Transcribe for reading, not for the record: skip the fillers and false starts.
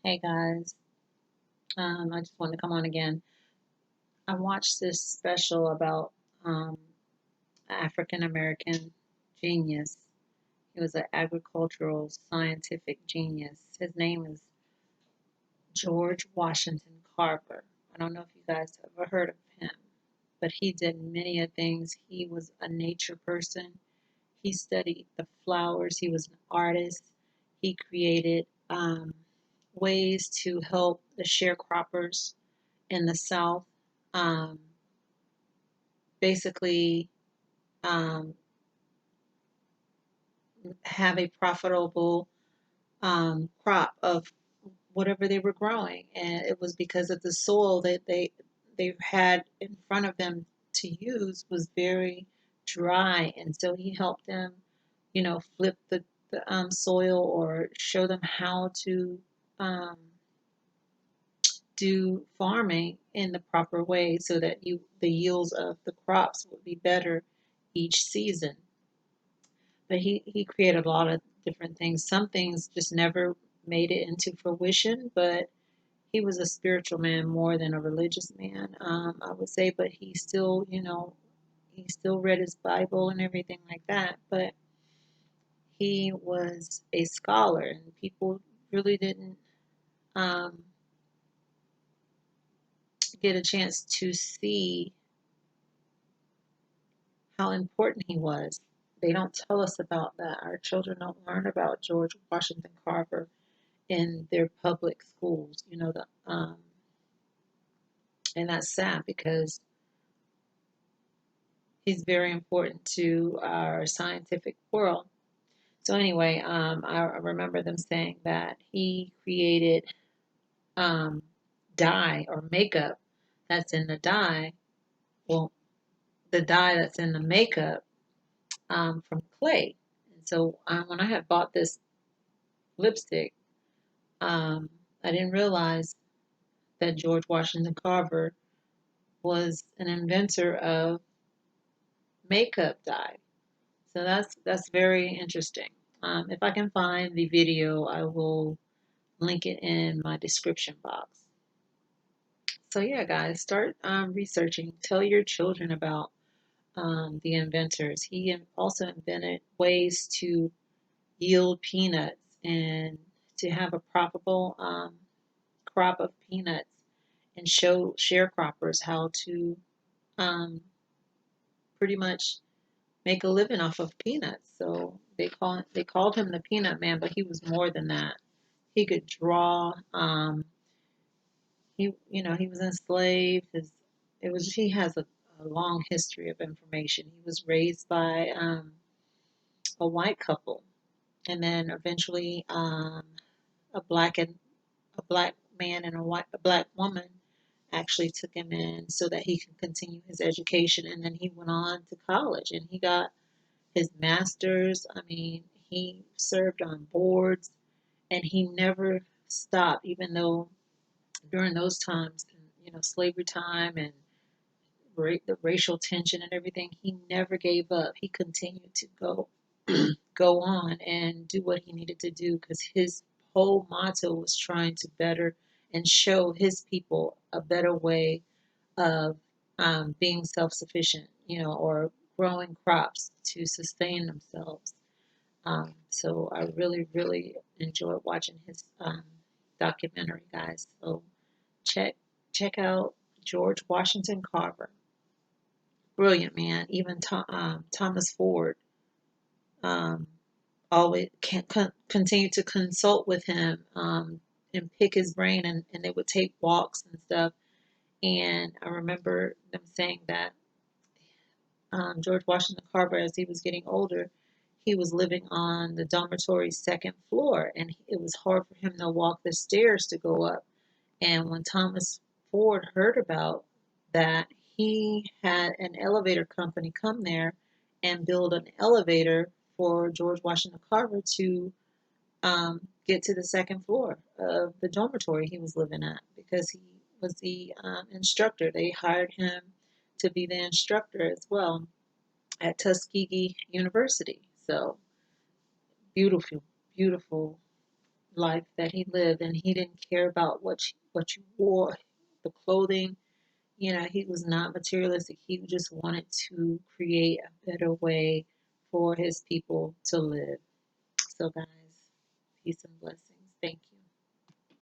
Hey guys, I just wanted to come on again. I watched this special about um, African American genius. He was an agricultural scientific genius. His name is George Washington Carver. I don't know if you guys have ever heard of him, but he did many of things. He was a nature person. He studied the flowers. He was an artist. He created ways to help the sharecroppers in the South um, basically um, have a profitable crop of whatever they were growing, and it was because of the soil that they had in front of them to use was very dry, and so he helped them, flip the soil or show them how to um, do farming in the proper way so that the yields of the crops would be better each season. But he created a lot of different things. Some things just never made it into fruition, but he was a spiritual man more than a religious man, I would say. But he still, he still read his Bible and everything like that. But he was a scholar, and people really didn't um, get a chance to see how important he was. They don't tell us about that. Our children don't learn about George Washington Carver in their public schools, and that's sad because he's very important to our scientific world. So anyway, I remember them saying that he created um, dye or makeup that's in the dye. Well, the dye that's in the makeup from clay. And so when I had bought this lipstick, um, I didn't realize that George Washington Carver was an inventor of makeup dye. So that's very interesting. If I can find the video, I will link it in my description box. So yeah, guys, start researching. Tell your children about the inventors. He also invented ways to yield peanuts and to have a profitable crop of peanuts and show sharecroppers how to um, pretty much make a living off of peanuts. So they called him the Peanut Man, but he was more than that. He could draw. He was enslaved. He has a long history of information. He was raised by a white couple, and then eventually a black man and a black woman actually took him in so that he could continue his education, and then he went on to college and he got his master's. I mean, he served on boards and he never stopped, even though during those times, slavery time and the racial tension and everything, he never gave up. He continued to go on and do what he needed to do because his whole motto was trying to better and show his people a better way of being self-sufficient, or growing crops to sustain themselves. So I really, really enjoyed watching his documentary, guys. So check check out George Washington Carver. Brilliant man. Even Thomas Ford um, always continue to consult with him and pick his brain, and they would take walks and stuff. And I remember them saying that George Washington Carver, as he was getting older, he was living on the dormitory's second floor, and it was hard for him to walk the stairs to go up. And when Thomas Ford heard about that, he had an elevator company come there and build an elevator for George Washington Carver to get to the second floor of the dormitory he was living at because he was the instructor. They hired him to be the instructor as well at Tuskegee University. So beautiful, beautiful life that he lived, and he didn't care about what you wore, the clothing. He was not materialistic. He just wanted to create a better way for his people to live. So, guys, peace and blessings. Thank you.